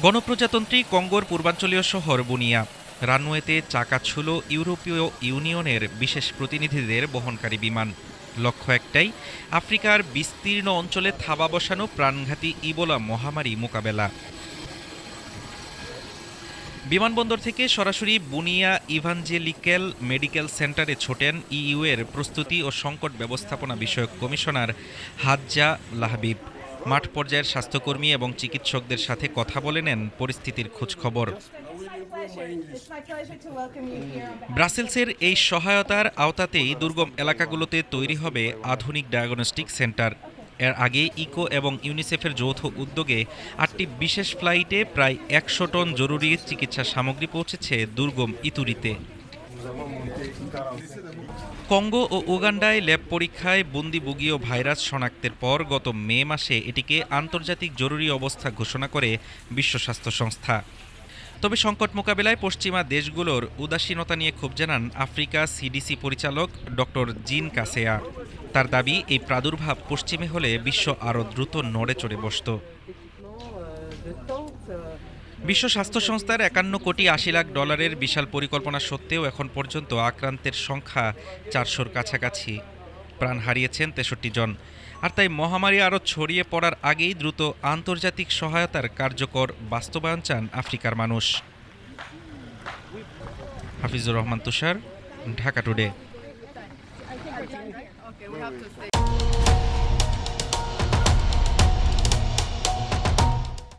গণপ্রজাতন্ত্রী কঙ্গোর পূর্বাঞ্চলীয় শহর বুনিয়া। রানওয়েতে চাকা ছিল ইউরোপীয় ইউনিয়নের বিশেষ প্রতিনিধিদের বহনকারী বিমান। লক্ষ্য একটাই, আফ্রিকার বিস্তীর্ণ অঞ্চলে থাবা বসানো প্রাণঘাতী ইবোলা মহামারী মোকাবেলা। বিমানবন্দর থেকে সরাসরি বুনিয়া ইভাঞ্জেলিক্যাল মেডিকেল সেন্টারে ছোটেন ইইউ এর প্রস্তুতি ও সংকট ব্যবস্থাপনা বিষয়ক কমিশনার হাজ্জা লাহবিব। মাঠ পর্যায়ের স্বাস্থ্যকর্মী এবং চিকিৎসকদের সাথে কথা বলে নেন পরিস্থিতির খোঁজখবর। ব্রাসেলসের এই সহায়তার আওতাতেই দুর্গম এলাকাগুলোতে তৈরি হবে আধুনিক ডায়াগনস্টিক সেন্টার। এর আগে ইকো এবং ইউনিসেফের যৌথ উদ্যোগে ৮টি বিশেষ ফ্লাইটে প্রায় ১০০ টন জরুরি চিকিৎসা সামগ্রী পৌঁছেছে দুর্গম ইতুরিতে। কঙ্গো ও উগান্ডায় ল্যাব পরীক্ষায় বন্দিবুগীয় ভাইরাস শনাক্তের পর গত মে মাসে এটিকে আন্তর্জাতিক জরুরি অবস্থা ঘোষণা করে বিশ্ব স্বাস্থ্য সংস্থা। তবে সংকট মোকাবেলায় পশ্চিমা দেশগুলোর উদাসীনতা নিয়ে ক্ষোভ জানান আফ্রিকা সিডিসি পরিচালক ডক্টর জিন কাসেয়া। তার দাবি, এই প্রাদুর্ভাব পশ্চিমে হলে বিশ্ব আরও দ্রুত নড়ে চড়ে বসত। বিশ্ব স্বাস্থ্য সংস্থার ৫১ কোটি ৮০ লাখ ডলারের বিশাল পরিকল্পনা সত্ত্বেও এখন পর্যন্ত আক্রান্তের সংখ্যা ৪০০-র কাছাকাছি। প্রাণ হারিয়েছেন ৬৩ জন। আর তাই মহামারী আরও ছড়িয়ে পড়ার আগেই দ্রুত আন্তর্জাতিক সহায়তার কার্যকর বাস্তবায়ন চান আফ্রিকার মানুষ। হাফিজুর রহমান তুষার, ঢাকা টুডে।